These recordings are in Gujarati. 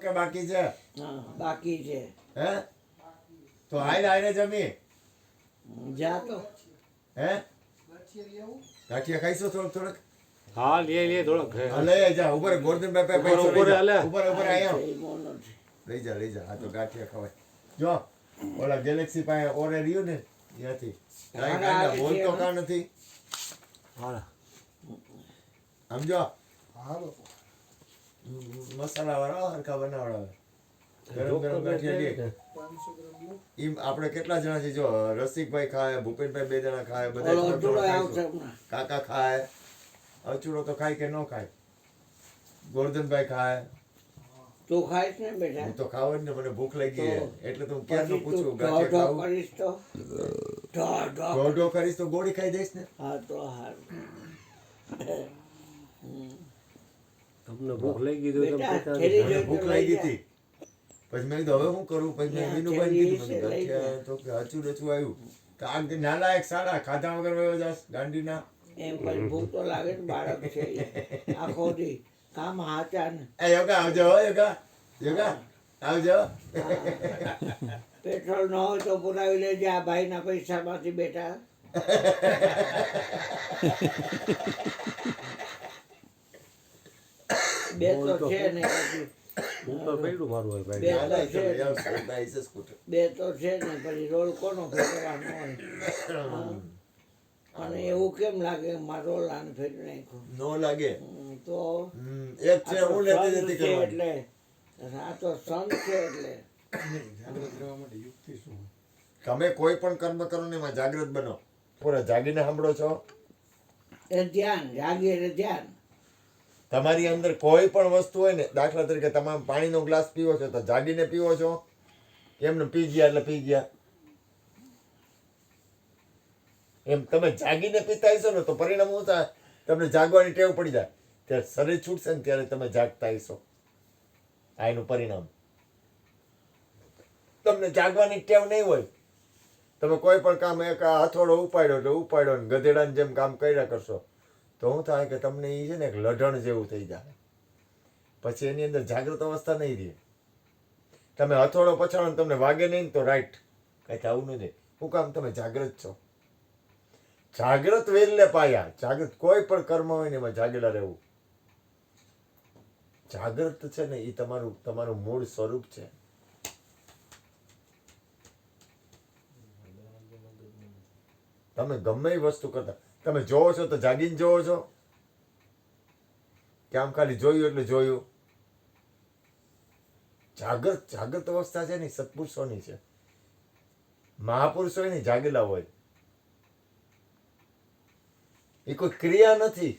કે બાકી છે? હા બાકી છે. હે તો આઈને જમી. જા તો હે ગાંઠિયા ખાઈશું થોડોક? હા લે થોડોક હા લઈ જા. ઉપર ગોરધનભાઈ પૈસો લઈ જા. ઉપર આયા લઈ જા. આ તો ગાંઠિયા ખવાય. જો ઓલા ગેલેક્સી પાસે ઓરે રહ્યું ને ત્યાંથી કાંઈ બોલતો કાં નથી. સમજો મસાલા વાળા હરખા બનાવડાવે. ગરમ ગાંઠિયા દે. ઈ આપણે કેટલા જણા છે? જો રસિકભાઈ ખાય, ભૂપેનભાઈ 2 જણા ખાય, બધા કાકા ખાય. અચૂડો તો ખાય કે ન ખાય? ગોરધનભાઈ ખાય. તું ખાઈશ ને બેટા? હું તો ખાવ જ ને, મને ભૂખ લાગી છે એટલે તો હું ક્યારનું પૂછું. ગાંઠિયા ખાવું કરીશ તો ઢોઢો કરીશ તો ગોળી ખાઈ દઈશ ને. હા તો હારું. તમને ભૂખ લાગી તો મને ભૂખ લાગી હતી. પછી મેં કીધું હવે શું કરું? પછી મેં વિનુભાઈ કીધું મને ગાંઠિયા તો કે અચૂડ આવ્યું. તો આ નાલાયક સાડા ખાધા વગર વયો જાસ ગાંડીના. એમ પછી ભૂખ તો લાગે ને, બાળક છે આખો દી કામ હાચા ને. એ યોગા આવજો. યોગા આવજો. પેટ્રોલ ન હોય તો પુરાવી લેજે આ ભાઈના પૈસામાંથી બેટા. બે તો છે ને પછી બે તો છે ને પછી રોલ કોનો ફેરવાનો હોય? અને એવું કેમ લાગે મારો રોલ આને ફેરવી નાખ્યો? નો લાગે તો એક છે હું લેતી જતી છે કરવાની. એટલે આ તો સંત છે એટલે તમે કોઈ પણ કર્મ કરો ને એમાં જાગૃત બનો. પૂરા જાગીને સાંભળો છો? એ ધ્યાન જાગે એટલે ધ્યાન. તમારી અંદર કોઈ પણ વસ્તુ હોય ને, દાખલા તરીકે તમે પાણીનો ગ્લાસ પીવો છો તો જાગીને પીવો છો? એમને પી ગયા એટલે પી ગયા? એમ તમે જાગીને પીતા હશો ને તો પરિણામ શું થાય? તમને જાગવાની ટેવ પડી જાય. ત્યારે શરીર છૂટશે ને ત્યારે તમે જાગતા હશો. આ એનું પરિણામ. તમને જાગવાની ટેવ નહીં હોય, તમે કોઈ પણ કામ એક હથોડો ઉપાડ્યો એટલે ઉપાડ્યો ને ગધેડાની જેમ કામ કર્યા કરશો તો શું થાય કે તમને એ છે ને એક લઢણ જેવું થઈ જાય. પછી એની અંદર જાગૃત અવસ્થા નહીં રહે. તમે હથોડો પછાડો ને તમને વાગે નહીં તો રાઈટ કાંઈ આવું નથી. શું કામ? તમે જાગૃત છો. જાગૃત વેરલે પાયા. જાગૃત કોઈ પણ કર્મ હોય ને એમાં જાગેલા રહેવું. જાગૃત છે ને એ તમારું મૂળ સ્વરૂપ છે. તમે ગમે એ વસ્તુ કરતા તમે જોવો છો તો જાગીને જોવો છો કે આમ ખાલી જોયું એટલે જોયું? જાગૃત અવસ્થા છે ને સત્પુરુષોની છે. મહાપુરુષો હોય ને જાગેલા હોય. એ કોઈ ક્રિયા નથી.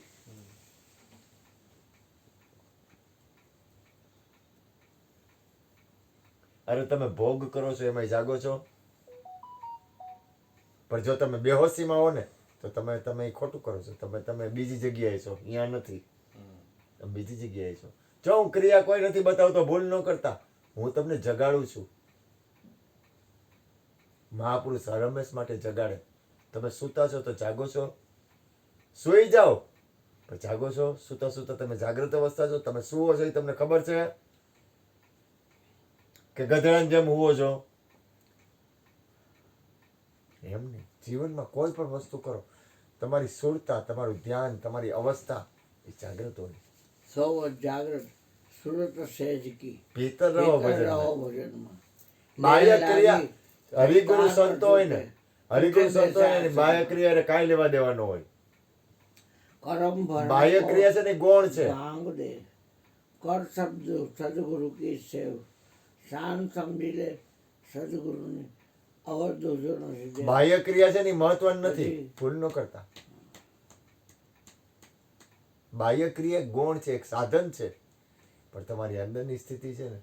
અરે તમે ભોગ કરો છો એમાં જાગો છો, પણ જો તમે બેહોશીમાં હો ને તો તમે ખોટું કરો છો. તમે બીજી જગ્યાએ છો, અહીંયા નથી. તમે બીજી જગ્યાએ છો. જો હું ક્રિયા કોઈ નથી બતાવતો, ભૂલ ન કરતા, હું તમને જગાડું છું. મહાપુરુષ હરમેશ માટે જગાડે. તમે સૂતા છો તો જાગો છો, સૂઈ જાઓ પણ જાગો છો. સૂતા સૂતા તમે જાગૃત અવસ્થા છો. તમે સુવો છો એ તમને ખબર છે કે ગધેડાની જેમ હુવો છો? એમ નહીં. જીવનમાં કોઈ પણ વસ્તુ કરો, તમારી સુરતા, તમારું ધ્યાન, તમારી અવસ્થા એ જાગૃત હોય. સૌ જાગૃત સુરત સહેજકી ભીતર રહો ભજનમાં. બાહ્ય ક્રિયા હરિગુરુ સંતો હોય ને, હરિગુરુ સંતો હોય ને બાહ્ય ક્રિયા કાંઈ લેવા દેવાનો હોય. કરમ બાહ્ય ક્રિયા છે ને ગૌણ છે. ભાંગ દે કર શબ્દ સદગુરુ કી સેવ શાન સમજી લે સદગુરુની અવધૂતો નથી. બાહ્ય ક્રિયા છે ને મહત્વની નથી, ભૂલ ન કરતા. બાહ્ય ક્રિયા ગૌણ છે, એક સાધન છે, પણ તમારી અંદરની સ્થિતિ છે ને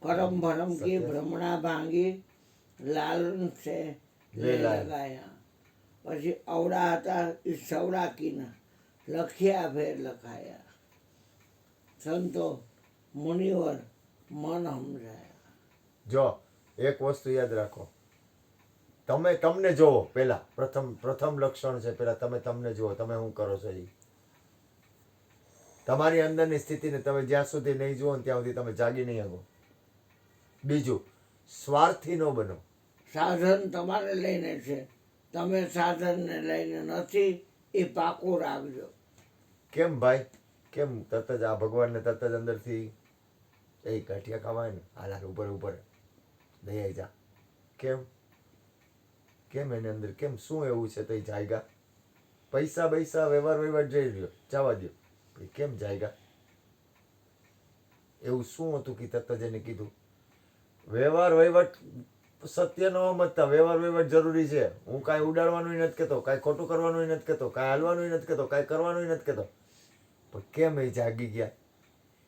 પરમ ભરમ કી ભ્રમણા ભાંગી લાલન છે લે લગાયા. પછી અવડા હતા એ સવડા કીના લખ્યા ફેર લખાયા. સંતો મુનિવર મન સમજાયા. જો એક વસ્તુ યાદ રાખો, તમે તમને જોવો. પેલા પ્રથમ લક્ષણ છે, પેલા તમે તમને જુઓ. તમે શું કરો છો એ તમારી અંદરની સ્થિતિને તમે જ્યાં સુધી નહીં જુઓ ને ત્યાં સુધી તમે જાગી નહીં શકો. બીજું, સ્વાર્થી ન બનો. સાધન તમારે લઈને છે, તમે સાધનને લઈને નથી, એ પાકું રાખજો. કેમ ભાઈ? કેમ તરત જ આ ભગવાનને તરત જ અંદરથી એ ગાંઠિયા ખાવાય ને હાલ ઉપર ઉપર દઈ આવી જા? કેમ કેમ એની અંદર કેમ શું એવું છે? તો જાયગા પૈસા પૈસા વ્યવહાર જઈ રહ્યો જવા દો, કેમ જાયગા? એવું શું હતું કે તરત જ એને કીધું વ્યવહાર વહીવટ સત્ય ન સમજતા? વ્યવહાર વહીવટ જરૂરી છે. હું કાંઈ ઉડાડવાનું નથી કહેતો, કાંઈ ખોટું કરવાનું નથી કહેતો, કાંઈ હાલવાનું નથી કહેતો, કાંઈ કરવાનું નથી કહેતો. પણ કેમ એ જાગી ગયા?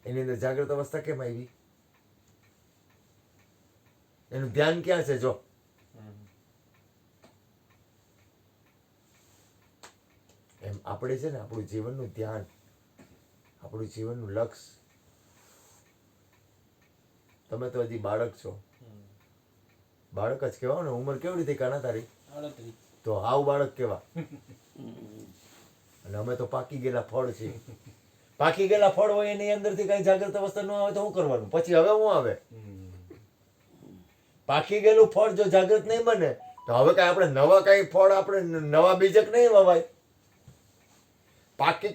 એની અંદર જાગૃત અવસ્થા કેમ આવી? એનું ધ્યાન ક્યાં છે? જો એમ આપણે છે ને આપણું જીવનનું ધ્યાન, આપણું જીવનનું લક્ષ્ય. તમે તો હજી બાળક છો, બાળક જ કહેવાય ને. ઉંમર કેવડી થઈ કાના તારી? તો હાવ બાળક કેવા? અને અમે તો પાકી ગયેલા ફળ છીએ. પાકી ગયેલા ફળ હોય એની અંદરથી કઈ જાગૃત અવસ્થા ન આવે તો શું કરવાનું? પછી હવે શું આવે? પાકી ગયેલું ફળ જો જાગૃત નહીં બને તો હવે કઈ આપણે નવા કઈ ફળ આપણે નવા બીજક નહીં વવાય. પાકી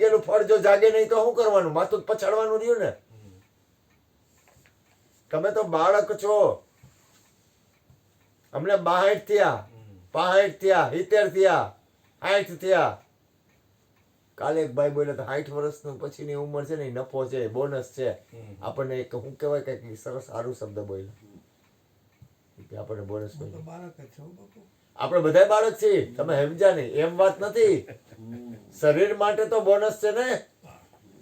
ગયેલું ફળ જો જાગે નહીં તો શું કરવાનું? માથું જ પછાડવાનું રહ્યું ને. તમે તો બાળક છો. અમને 62 થયા, 65 થયા, 70 થયા, 60 થયા. કાલે એક ભાઈ બોલ્યા તો 60 વર્ષનું પછીની ઉંમર છે ને એ નફો છે, બોનસ છે. આપણને એક શું કહેવાય કઈક સરસ સારું શબ્દ બોલ્યા કે આપણને બોનસ મળ્યું. આપણે બધા બાળક છીએ, તમે સમજ્યા નહીં એમ વાત નથી. શરીર માટે તો બોનસ છે ને.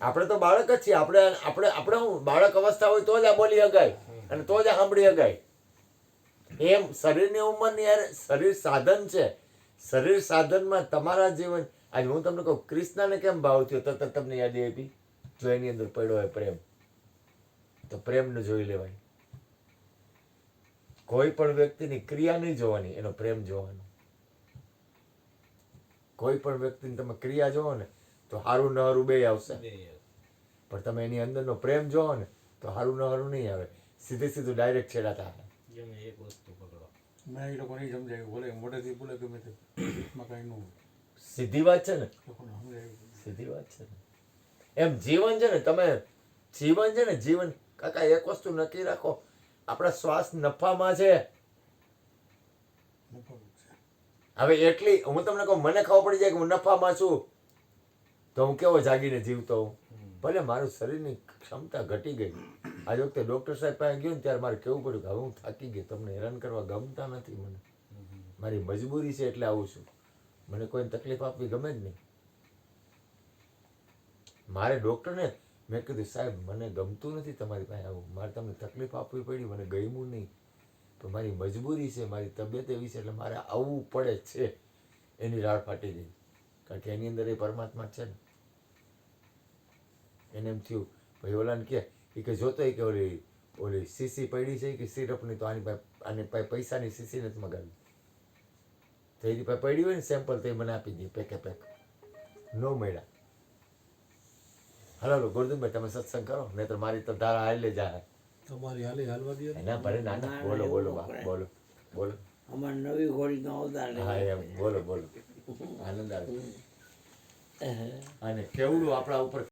આપણે તો બાળક જ છીએ. આપણે હું બાળક અવસ્થા હોય તો જ આ બોલી હગાય અને તો જ આ સાંભળી હગાય. એમ શરીરની ઉંમરની યાર શરીર સાધન છે. શરીર સાધનમાં તમારા જીવન. આજે હું તમને કહું કૃષ્ણને કેમ ભાવ થયો તરત તમને યાદી આપી? જો એની અંદર પડ્યો હોય પ્રેમ, તો પ્રેમને જોઈ લેવાય. કોઈ પણ વ્યક્તિની ક્રિયા નહીં જોવાની, એનો પ્રેમ જોવાનો. કોઈ પણ વ્યક્તિની તમે ક્રિયા જોવો ને તો હારું ન હારું બે આવશે, પણ તમે એની અંદરનો પ્રેમ જોવો ને તો હારું ન હારું નહીં આવે. સીધું ડાયરેક્ટ છેડા થાય. એક વસ્તુ પકડો, મેં એ લોકો નહીં સમજાયું, બોલે મોઢેથી બોલે ગમે તે માં કાંઈ ન હોય. સીધી વાત છે ને, લોકોને સમજાયું. સીધી વાત છે ને. એમ જીવન છે ને, તમે જીવન છે ને, જીવન કાકા એક વસ્તુ નક્કી રાખો, આપણા શ્વાસ નફામાં છે. હવે એટલી હું તમને કહું, મને ખબર પડી જાય કે હું નફામાં છું તો હું કેવો જાગીને જીવતો હું. ભલે મારું શરીરની ક્ષમતા ઘટી ગઈ. આજ વખતે ડૉક્ટર સાહેબ પાસે ગયો ને ત્યારે મારે કેવું પડ્યું કે હવે હું થાકી ગઈ, તમને હેરાન કરવા ગમતા નથી મને, મારી મજબૂરી છે એટલે આવું છું, મને કોઈને તકલીફ આપવી ગમે જ નહીં. મારે ડૉક્ટરને મેં કીધું સાહેબ મને ગમતું નથી તમારી પાસે આવું, મારે તમને તકલીફ આપવી પડી, મને ગમ્યું નહીં, તો મારી મજબૂરી છે, મારી તબિયત એવી છે એટલે મારે આવવું પડે છે. એની રાડ ફાટી ગઈ, કારણ કે એની અંદર એ પરમાત્મા છે ને. એને એમ થયું ભાઈ ઓલાને કે જોતો કે ઓલી સીસી પડી છે કે સિરપની, તો આની પાસે પૈસાની સીસી નથી મગાવી, તો એની પાસે પડી હોય ને સેમ્પલ તો એ મને આપી દે પેકે પેક. ન મળ્યા. હાલો ગોરધનભાઈ તમે સત્સંગ કરો, નહીં તો મારી તો ધારા હાલે જાય. તમારી હાલી હાલવા દે. ના ભલે ના બોલો બોલો બોલો બોલો. અમારે નવી ઘોડીનો અવતાર હા એમ બોલો બોલો. આનંદ આવે. અને કેવડું આપણા ઉપર